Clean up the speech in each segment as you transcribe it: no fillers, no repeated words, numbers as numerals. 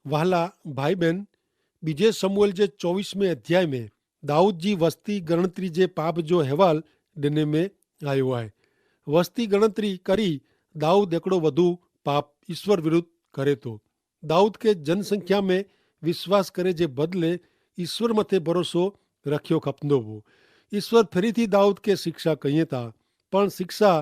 वहला भाई बहन, बीजे समूएल जे 24वें अध्याय में दाऊद जी वस्ती गणतरी जे पाप जो अहवाल ॾिने में आयो आहे। वस्ती गणतरी करी दाऊद हिकिड़ो वधू पाप ईश्वर विरुद्ध करे थो। दाऊद खे जनसंख्या में विश्वास करे जे बदिले ईश्वर मथे भरोसो रखियो खपंदो हो। ईश्वर फरीथी दाऊद खे शिक्षा कईं था, पण शिक्षा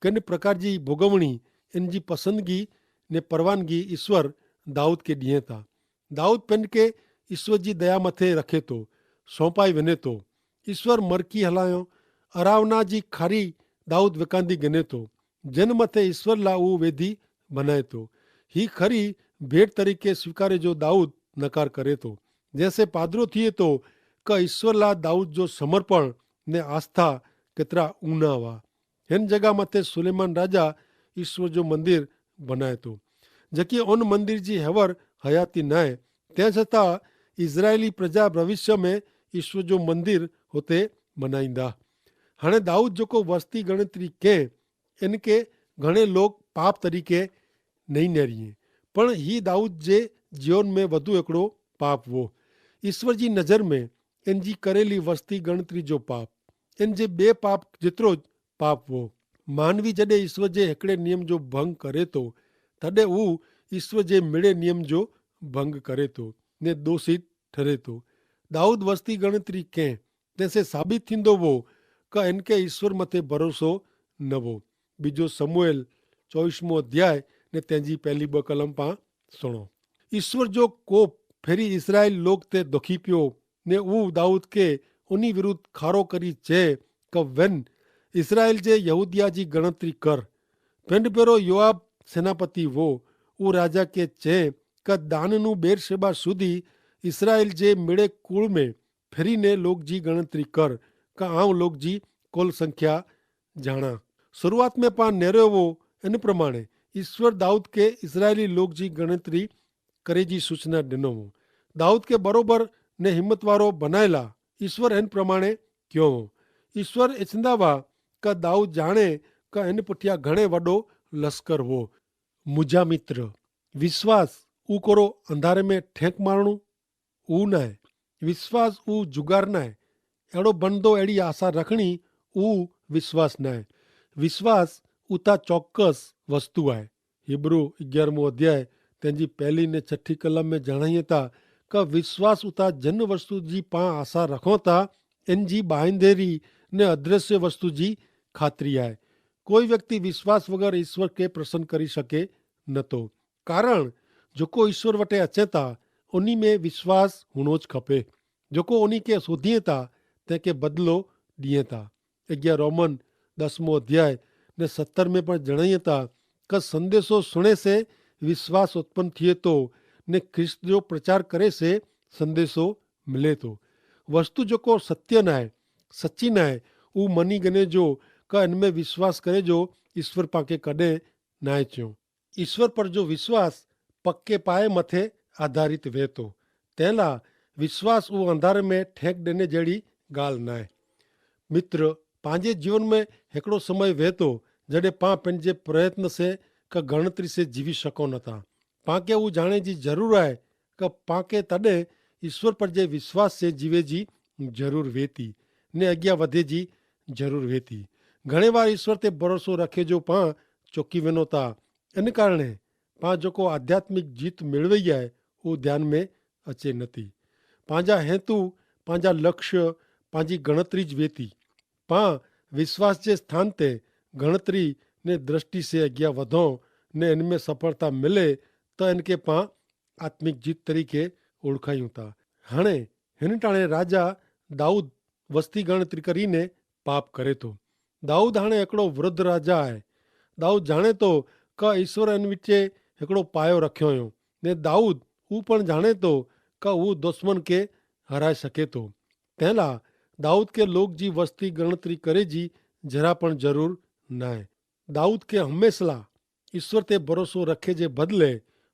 किन प्रकार जी भोगवणी इन जी पसंदगी ने परवानगी ईश्वर दाऊद खे ॾिए था। दाऊद पिन खे ईश्वर जी दया मथे रखे थो, सौंपाई वञे थो। ईश्वर मरकी हलायो अरावना जी खारी दाऊद विकांदी गिने थो, जिन मथे ईश्वर ला उहो वेदी बनाए थो। ही खरी भेट तरीक़े स्वीकारे जो दाऊद नकार करे थो, जैसे पादरो थिए थो क ईश्वर ला दाऊद जो समर्पण ने आस्था केतिरा ऊना हुआ। हिन जगह मथे सुलेमान राजा ईश्वर जो मंदिर बनाए थो, जबकि उन मंदिर जी हैवर हयाती न आहे। तंहिं छतां इज़राइली प्रजा भविष्य में ईश्वर जो मंदिर हुते बनाईंदा। हाणे दाऊद जेको वस्ती गणतरी कयईं, इनके घणे लोग पाप तरीक़े नहीं नेरिए, पण ही दाऊद जे जीवन में वधु हिकिड़ो पाप हो। ईश्वर जी नज़र में इन जी करेली वस्ती गणतरी जो पाप इन जे ॿिए पाप जेतिरो पाप हो। मानवी जॾहिं ईश्वर जे हिकिड़े नियम जो भंग करे थो, तॾहिं हू ईश्वर जे मिड़े नियम जो भंग करे थो ने दोषी ठरे थो। दाऊद वस्ती गणतरी कयईं, तंहिंसे साबित थींदो हो क इनके ईश्वर मथे भरोसो न हो। बीजो समूएल 24वां अध्याय ने तंहिंजी पहली 2 कलम पां सुणो। ईश्वर जो कोप फेरी इसराइल लोग ते दुखी पियो ने उहो दाऊद खे उन विरुद्ध खारो करी चए क वन इसराइल जे यहूदिया जी गणतरी कर। पिंड भेरो योआब सेनापति वो, उहो राजा खे चए क दाननु बेरशेबा सुधी इसराइल जे मिड़े कूड़ में फिरीने लोग जी गणतरी कर क आऊं लोग जी कुल संख्या जाना। शुरुआत में पां नेरियो वो इन प्रमाणे ईश्वर दाऊद के इसराइली लोग जी गणतरी करे जी सूचना ॾिनो हो। दाऊद के बरोबर ने हिम्मत वारो बनायला ईश्वर इन प्रमाणे कयो हो। ईश्वर इच्छंदा हुआ क दाऊद जाणे क इन पुठियां घणे वॾो लश्कर हो। मुंहिंजा मित्र, विश्वास ऊ कोरो अंधारे में ठेक मारणु ऊ न आहे। विश्वास ऊ जुगार न आहे। अहिड़ो बंदो अहिड़ी आशा रखणी ऊ विश्वास न आहे। विश्वास उता चौकस वस्तु आहे। हिब्रू 11वां अध्याय तंहिंजी पहली ने 6 कलम में जणाइए था क विश्वास उता जिन वस्तु जी पां आशा रखो था इन जी बाहिंदेरी ने अदृश्य वस्तु जी खातरी आहे। कोई व्यक्ति विश्वास वगैरह ईश्वर के प्रसन्न करी सके नथो, कारण जेको ईश्वर वटे अचे था उन्ही में विश्वास हुणो ज खपे। जेको उन्ही के सोधीए था तंहिंखे बदिलो ॾिए था। 11 रोमन 10वां अध्याय ने 70 में पण जणाइए था क संदेशो सुणे से विश्वास उत्पन्न थिए थो ने ख्रिस्त जो प्रचार करे से संदेशो मिले थो। वस्तु जेको सत्य न आहे, सच्ची न आहे, ऊ मनी गने जो क इनमें विश्वास करे जो ईश्वर पाके कॾहिं न आहे चयो। ईश्वर पर जो विश्वास पक्के पाए मथे आधारित वे थो। तंहिं लाइ विश्वास ऊ अंधारे में ठेक ॾिने जहिड़ी ॻाल्हि न आहे। मित्र, पंहिंजे जीवन में हिकिड़ो समय वे थो जॾहिं पां पंहिंजे प्रयत्न से क गणतरी से जीवी सघूं नथा। पांखे ऊ जाणे जी ज़रूर आहे क पांखे तॾहिं ईश्वर पर जे विश्वास से जीवे जी ज़रूर वे थी ने अॻियां वधे जी ज़रूर वे थी। घणे बार ईश्वर ते भरोसो रखे जो पां चुकी वञो था। इन कारणे पां जेको आध्यात्मिक जीत मिलवई आहे उहो ध्यान में अचे नथी। पंहिंजा हेतु, पंहिंजा लक्ष्य, पंहिंजी गणतरी ज वे थी। पां विश्वास जे स्थान ते गणतरी ने दृष्टि से अॻियां वधो ने इनमें सफलता मिले त इनके पां आत्मिक जीत तरीक़े ओळखायूं था। हाणे हिन टाणे राजा दाऊद वस्ती गणतरी करीने पाप करे थो। दाऊद हाणे हिकिड़ो वृद्ध राजा आहे। दाऊद जाणे थो क ईश्वर इन विचे हिकिड़ो पायो रखियो हुयो ने दाऊद हू पण जाणे थो क हू दुश्मन के हराए सघे थो। तंहिं लाइ दाऊद के लोग जी वस्ती गणतरी करे जी जरा पण ज़रूर न आहे। दाऊद खे हमेशा ईश्वर ते भरोसो रखे जे बदिले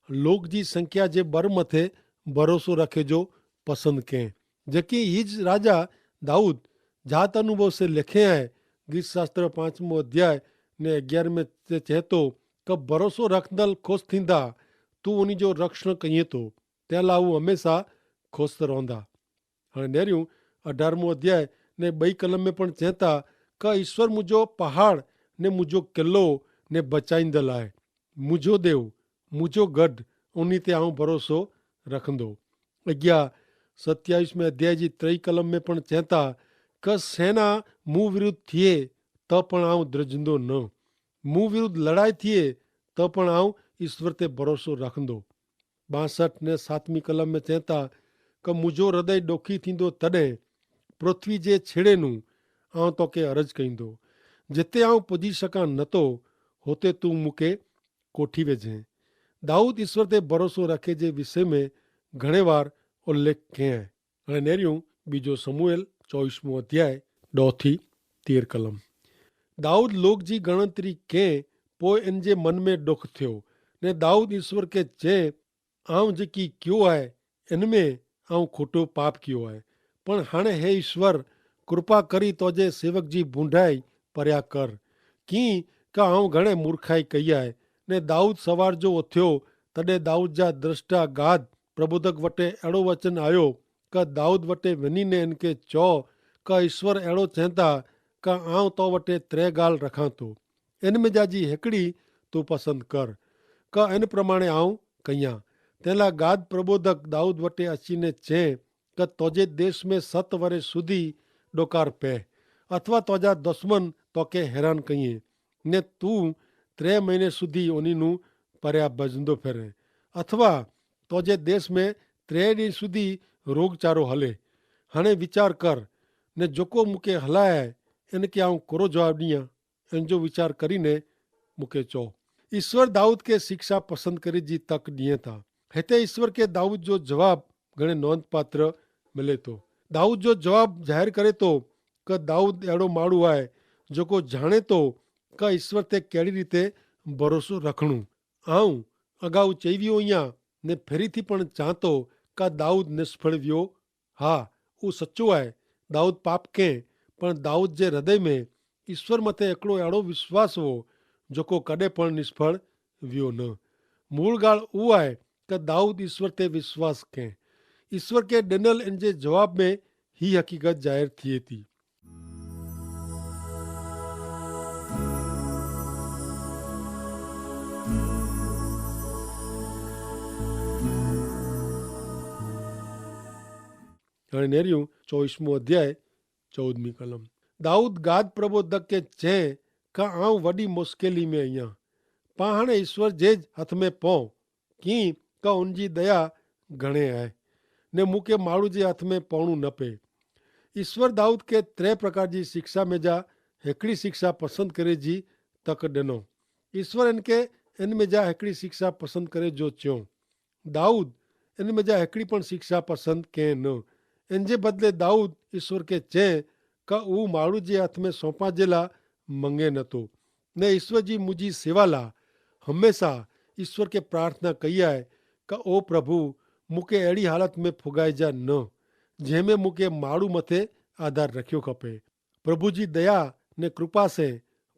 लोग जी संख्या जे बर मथे भरोसो रखे जो पसंद कयईं। जबकि हीज राजा दाऊद जात अनुभव से लिखे हैं। गीत शास्त्र 5वां अध्याय ने 11 में चए थो क भरोसो रखंदल ख़ुशि थींदा, तूं उन जो रक्षण कईं थो। त्याला हू हमेशा खुश रहंदा। हाणे नेरियूं 18 अध्याय ने 2 कलम में पण चए था कि ईश्वर मुंहिंजो पहाड़ ने मुंहिंजो किलो ने बचाईंदड़ आहे, मुंहिंजो देव, मुंहिंजो गढ़, उन ते आऊं भरोसो रखंदो। अॻियां 27 अध्याय जी 3 कलम में पण चए था कि सेना मूं विरुद्ध थिए त पण आऊं द्रजंदो न, मूं विरुद्ध लड़ाई थिए त पण आऊं ईश्वर ते भरोसो रखंदो। 62 ने 7वीं कलम में चए था कि मुंहिंजो हृदय ॾोखी थींदो तॾहिं पृथ्वी जे छेड़े नूं आऊं तोखे अर्ज़ कईंदो, जिते आऊं पुॼी सघां नथो हुते तूं मूंखे कोठी वेझे। दाऊद ईश्वर ते भरोसो रखे जे विषय में घणे वार उल्लेख कयईं। हाणे नेरियूं बीजो समूएल 24 अध्याय 2 थी 13 कलम। दाऊद लोक जी गणतरी कयईं, पोइ इन जे मन में ॾुख थियो ने दाऊद ईश्वर खे चए, आऊं जेकी कयो आहे इन में आऊं खोटो पाप कयो आहे, पण हाणे हे ईश्वर कृपा करी तुंहिंजे सेवक जी बूंढाई परिया कर, कीअं का आऊं घणे मूर्खाई कई आहे। ने दाऊद सवार जो उथियो तॾहिं दाऊद जा द्रष्टा गाद प्रबोधक वटे अहिड़ो वचन आयो कि दाऊद वटे वञी ने इनखे चओ कि ईश्वर अहिड़ो चवंदा कि आऊं तो वटे 3 ॻाल्हि रखां थो, इन में जा जी हिकिड़ी तूं पसंदि कर कि इन प्रमाणे आऊं कयां। तंहिं लाइ गाद प्रबोधक दाऊद वटे अची ने चए कि तुंहिंजे देश में 7 वरे सुधी ॾोकार पए, अथवा तुंहिंजा दुश्मन तोखे हैरान कईं ने तूं 3 महीने सुधी उन्ही नूं परिया भजंदो फिरे, अथवा तुंहिंजे देश में 3 ॾींहं सुधी रोगचारो हले। हाणे वीचार कर ने जेको मूंखे हलाए आहे इनखे आऊं कहिड़ो जवाबु ॾियां, इन जो वीचार करीने मूंखे चओ। ईश्वर दाऊद खे शिक्षा पसंदि करे जी तक ॾिए था। हिते ईश्वर खे दाऊद जो जवाबु घणे नोंधपात्र मिले थो। दाऊद जो जवाबु ज़ाहिर करे थो कि दाऊद अहिड़ो माण्हू आहे जेको ॼाणे थो कि ईश्वर ते कहिड़ी रीते भरोसो रखणो। आऊं अगाऊ चई वियो आहियां ने फेरी थी पण चां थो कि दाऊद निष्फल वियो। हा, उहो सचो आहे, दाऊद पाप कयईं, पण दाऊद जे हृदय में ईश्वर मथे हिकिड़ो अहिड़ो विश्वास हो जेको कॾहिं पण निष्फल वियो न। मूल ॻाल्हि उहा आहे कि दाऊद ईश्वर ते विश्वास कयईं। ईश्वर खे ॾिनल इन जे जवाब में ही हक़ीक़त ज़ाहिर थिए थी। हाणे नेरियूं 24 अध्याय 14 कलम। दाऊद गाद प्रबोधक खे चए कि आऊं वॾी मुश्किली में आहियां, पाण हाणे ईश्वर जे हथ में पऊं, कीअं कि उनजी दया घणे आहे ने मूंखे माण्हू जे हथ में पवणो न पए। ईश्वर दाऊद खे 3 प्रकार जी शिक्षा में जा हिकिड़ी शिक्षा पसंदि करे जी तक ॾिनो। ईश्वर इनखे इन में जा हिकिड़ी शिक्षा पसंदि करे जो चयो। दाऊद इन में जा हिकिड़ी पण शिक्षा पसंदि कयईं न। इन जे बदिले दाऊद ईश्वर खे चए कि उहो माण्हू जे हथ में सौंपण जे लाइ मंगे नथो ने ईश्वर जी मुंहिंजी सेवा लाइ हमेशह ईश्वर खे प्रार्थना कई आहे कि ओ प्रभु मूंखे अहिड़ी हालति में फुगाइजा न जंहिंमें मूंखे माण्हू मथे आधार रखियो खपे। प्रभु जी दया ने कृपा से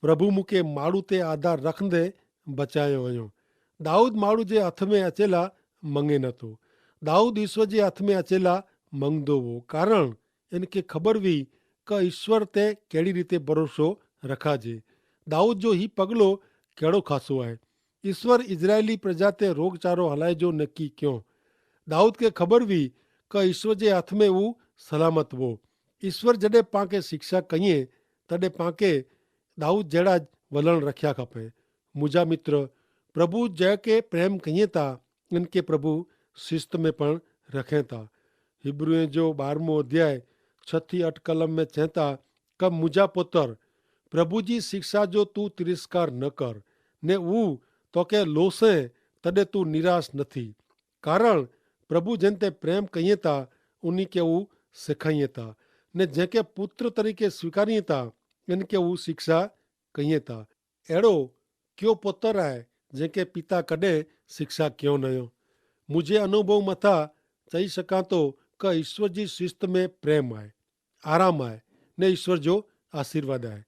प्रभु मूंखे माण्हू ते आधार रखंदे बचायो वियो। दाऊद माण्हू जे हथ में अचेला मंगे नथो, दाऊद ईश्वर जे हथ में अचेला मंगदो हो, कारण इनखे ख़बर हुई कि ईश्वर ते कहिड़ी रीते भरोसो रखाजे। दाऊद जो ही पगलो कहिड़ो ख़ासो आहे। ईश्वर इज़राइली प्रजा ते रोगचारो हलाए जो नकी कयो। दाऊद खे ख़बर हुई कि ईश्वर जे हथ में हू सलामत हो। ईश्वर जॾहिं पाण खे शिक्षा कईं तॾहिं पाण खे दाऊद जहिड़ा वलण रखिया खपे। मुंहिंजा मित्र, प्रभु जंहिंखे प्रेम कईं था इनखे प्रभु शिस्त में पण रखें था। हिब्रूअ जो 12 अध्याय 6-8 कलम में चए था कि मुंहिंजा पुत्र, प्रभु जी शिक्षा जो तूं तिरस्कार न कर ने हू तोखे लोसे तॾहिं तूं निराश न थी, कारण प्रभु जिन ते प्रेम कईं था उन खे हू सेखारीं था ने जंहिंखे पुत्र तरीक़े स्वीकारीं था इनखे हू शिक्षा कईं था। अहिड़ो कयो पुत्र आहे जंहिंखे पिता कॾहिं शिक्षा कयो न हुयो। मुंहिंजे अनुभव मथां चई सघां थो कि ईश्वर जी शिस्त में प्रेम आहे, आराम आहे ने ईश्वर जो आशीर्वाद आहे।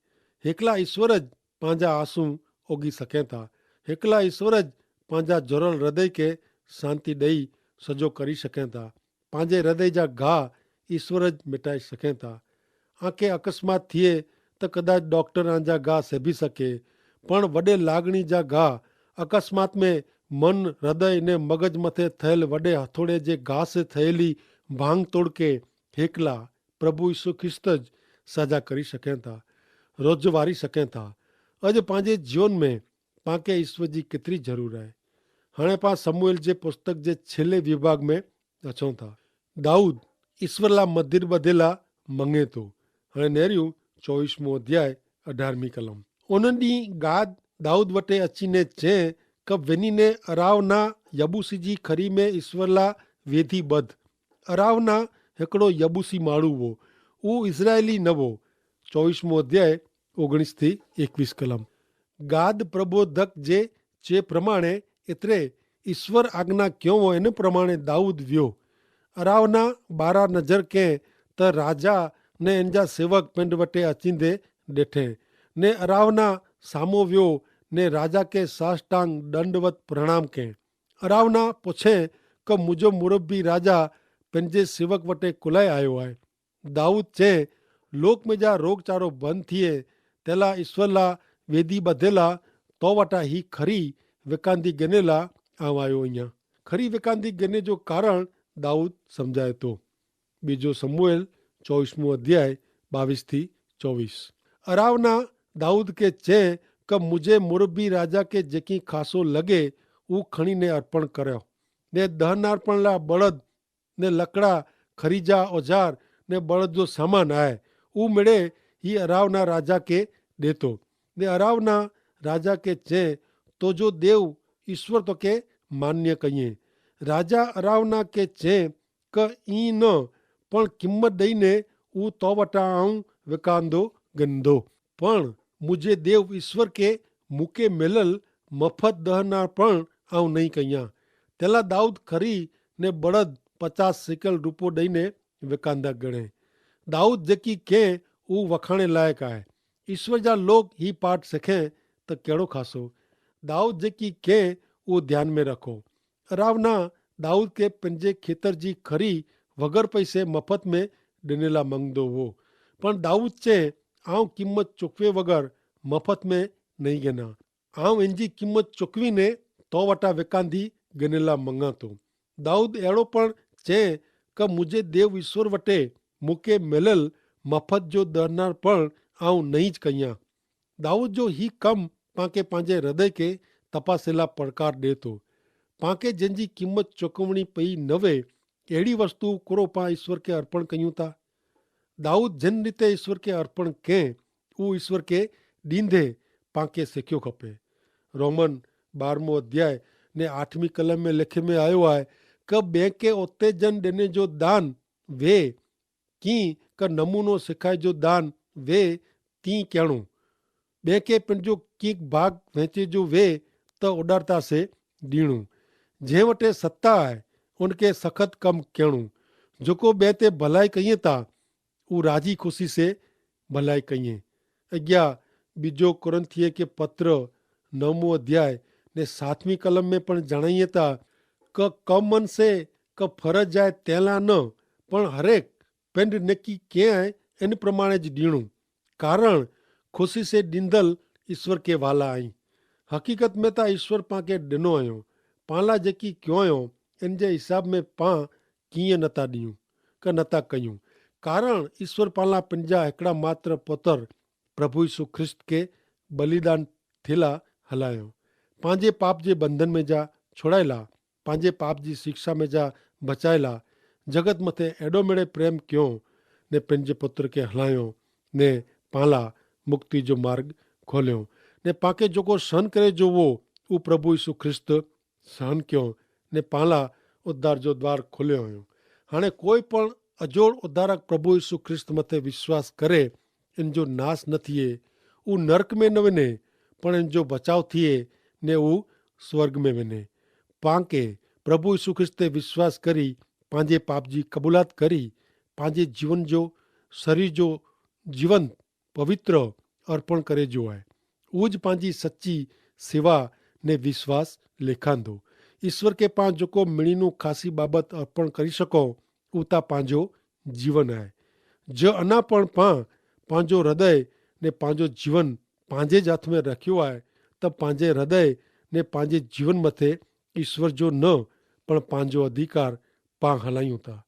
हिकिला ईश्वर पंहिंजा आंसू उगी सघनि था। हिकिला ईश्वर पंहिंजा जुड़ल हृदय खे शांती ॾेई सॼो करी सघनि था। पंहिंजे हृदय जा घाह ईश्वर ज मिटाए सघनि था। आंखे अकस्मात थिए त कदाच डॉक्टर जा घाह सेभी सघे, पण वॾे लाॻणी जा घाह अकस्मात में मन हृदय ने मगज मथे थियल वॾे हथोड़े जे घाह से थियली भांग तोड़ के हेकला प्रभु यीशु ख्रिस्त ज सजा करी सघनि था, रोज़ वारी सघनि था। अॼु पंहिंजे जीवन में पांखे ईश्वर जी केतिरी ज़रूरत आहे। हाणे पाण समूएल जे पुस्तक जे छेले विभाग में अचूं था। दाऊद ईश्वर ला मंदिर ॿधेला मङे थो। हाणे नेरियूं 24 अध्याय 18 कलम। उन ॾींहुं गाद दाऊद वटे अची ने चए क वञी ने अरावना यबूसी जी खरी में ईश्वर ला वेदी ॿध। अरावना हिकिड़ो यबूसी माण्हू हो, उहो इज़राइली न हो। 24 अध्याय 19 થી 21 कलम। गाद प्रबोधक जे चे प्रमाणे एतिरे ईश्वर आज्ञा क्यों हो इन प्रमाणे दाऊद वियो। अरावना 12 नज़र कंहिं त राजा ने इन जा सेवक पिंड वटे अचींदे ॾिठे ने अरावना साम्हूं वियो ने राजा के साष्टांग दंडवत प्रणाम कयईं। अरावना पुछे क मुंहिंजो मुरबी राजा पंहिंजे सेवक वटे कुलाए आयो आहे। दाऊद चए लोक में जा रोगचारो बंदि थिए तेला ईश्वर ला वेदी ॿधेला तो वटा ही खरी विकांदी गिनेला आऊं आयो आहियां। खरी विकांदी गिने जो कारण दाऊद समझाए थो। बीजो समूएल 24 अध्याय 22 થી 24। अरावना दाऊद के चए क मुझे मुरबी राजा के जेकी खासो लगे वो खणी ने अर्पण करियो ने दहन अर्पण ला बळद ने लकड़ा खरीजा औजार ने बळद जो सामान आहे वो मिड़े ही अरावना राजा के देतो ने अरावना राजा के चए तो जो देव ईश्वर तो के मान्य कहिए। राजा अरावना के चए क ई न पण किम्मत ॾेई ने ऊ तो वटा आऊं विकांदो गिंदो, पण मुझे देव ईश्वर के मूंखे मिलल मफ़त दहनार्पण आऊं नहीं कयां। तेला दाऊद खरी ने बड़द 50 सिकल रूपो ॾेई ने विकांदा गणे। दाऊद जेकी के ऊ वखाणे लायक आहे। ईश्वर जा लोग ही पाठ सिखें त कहिड़ो खासो। दाऊद जेकी के ऊ ध्यान में रखो। अरावना दाऊद के पंहिंजे खेतर जी खरी वगर पैसे मफ़त में ॾिनेला मंगदो हो, पण दाऊद चए आऊं कीमत चुकवे वगर मफ़त में नहीं गिना। आऊं इनजी कीमत चुकवी ने तो वटा विकांदी गिनेला मंगा थो। दाऊद अहिड़ो पण चए क मुझे देव ईश्वर वटे मूंखे मिलल मफ़त जो दहनार्पण आऊं नहीं कयां। दाऊद जो ही कम पांखे पंहिंजे हृदय के तपासेला पड़कार ॾे थो। पांखे जंहिंजी कीमत चुकवणी पई न वे अहिड़ी वस्तु कुरो पां ईश्वर के अर्पण कयूं था। दाऊद जिन रीते ईश्वर के अर्पण कं उहो ईश्वर के ॾींदे पांखे सिखियो खपे। रोमन 12 अध्याय ने 8 कलम में लिखे में आयो आहे क ॿिए के उते जन ॾिने जो दान वे की क नमूनो सिखाए जो दान वे ती कहिड़ो। ॿिए खे पंहिंजो कीक भाग वेचे जो वे त उॾारता से ॾीणो। जंहिं वटि सत्ता आहे उनखे सख़्त कमु कहिड़ो। जेको ॿिए ते भलाई कईं था उहो राजी ख़ुशी से भलाई कईं। अॻियां बीजो कुरंथीअ के पत्र 9 अध्याय ने 7 कलम में पण जणाइए था क कमन से क फर्ज आहे तंहिंला न पण हरेक पिंड नेकी कीअं आहे इन प्रमाणे ज ॾीणो, कारण ख़ुशी से ॾींदल ईश्वर के वाला आहीं। हक़ीक़त में त ईश्वर पांखे ॾिनो आहियूं, पाण लाइ जेकी कयो आहियूं इन जे हिसाब में पाण कीअं नथा ॾियूं क नथा कयूं, कारण ईश्वर पाण लाइ पंहिंजा हिकिड़ा मात्र पुत्र प्रभु यीशु ख्रिस्त के बलिदान थियला हलायो, पंहिंजे पाप जे बंधन में जा छुड़ाइला, पंहिंजे पाप जी शिक्षा में जा बचाइला। जगत मथे एॾो मेड़े प्रेम कयो ने पंहिंजे पुत्र के हलायो ने पाण लाइ मुक्ति जो मार्ग खोलियो ने पांखे जेको सहन करे जो वो प्रभु यीशु ख्रिस्त सहन कयो ने पाण लाइ उद्धार जो द्वार खोलियो हुयो। हाणे कोई पण अजोड़ उद्धारक प्रभु यीशु ख्रिस्त मथे विश्वास करे इन जो नाश न थिए, ऊ नरक में न वञे, पण इन जो बचाव थिए ने ऊ स्वर्ग में वञे। पांखे प्रभु यीशु ख्रिस्त ते विश्वास करी पंहिंजे पाप जी कबूलात करी पंहिंजे जीवन जो शरीर जो जीवंत पवित्र अर्पण करे जो आहे। उहो ज पंहिंजी सच्ची सेवा ने विश्वास लेखांदो। ईश्वर के पास जो को मिणीनु खासी बाबत अर्पण करी सको उता पांजो जीवन है। जो अना पण पांजो हृदय ने पांजो जीवन पांजे ज हाथ में रखियो है तब पांजे हृदय ने पांजे जीवन मथे ईश्वर जो न पण पांजो अधिकार पा हलायूं था।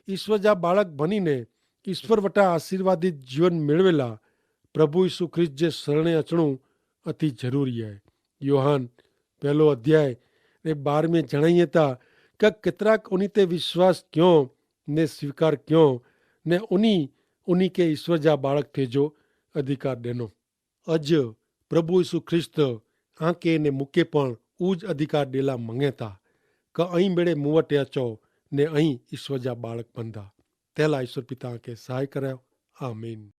ईश्वर जा बाळक बनीने ईश्वर वटा आशीर्वादित जीवन मेळवेला प्रभु यीशु ख्रिस्त जे शरणे अचणु अति जरूरी है। योहान 1 अध्याय ने 12 में जणाइए था कि कितराक उन्हीं ते विश्वास क्यों ने स्वीकार क्यों ने उन्हीं के ईश्वर जा बाळक थे जो अधिकार देनो। अज प्रभु यीशु ख्रिस्त आंके ने मुके पण ऊज अधिकार डेला मंगे था कि अहीं मेड़े मुवटे अचो ने अहीं ईश्वर जा बाळक बंधा। तेला ईश्वर पिता के सहाय करायो। आमीन।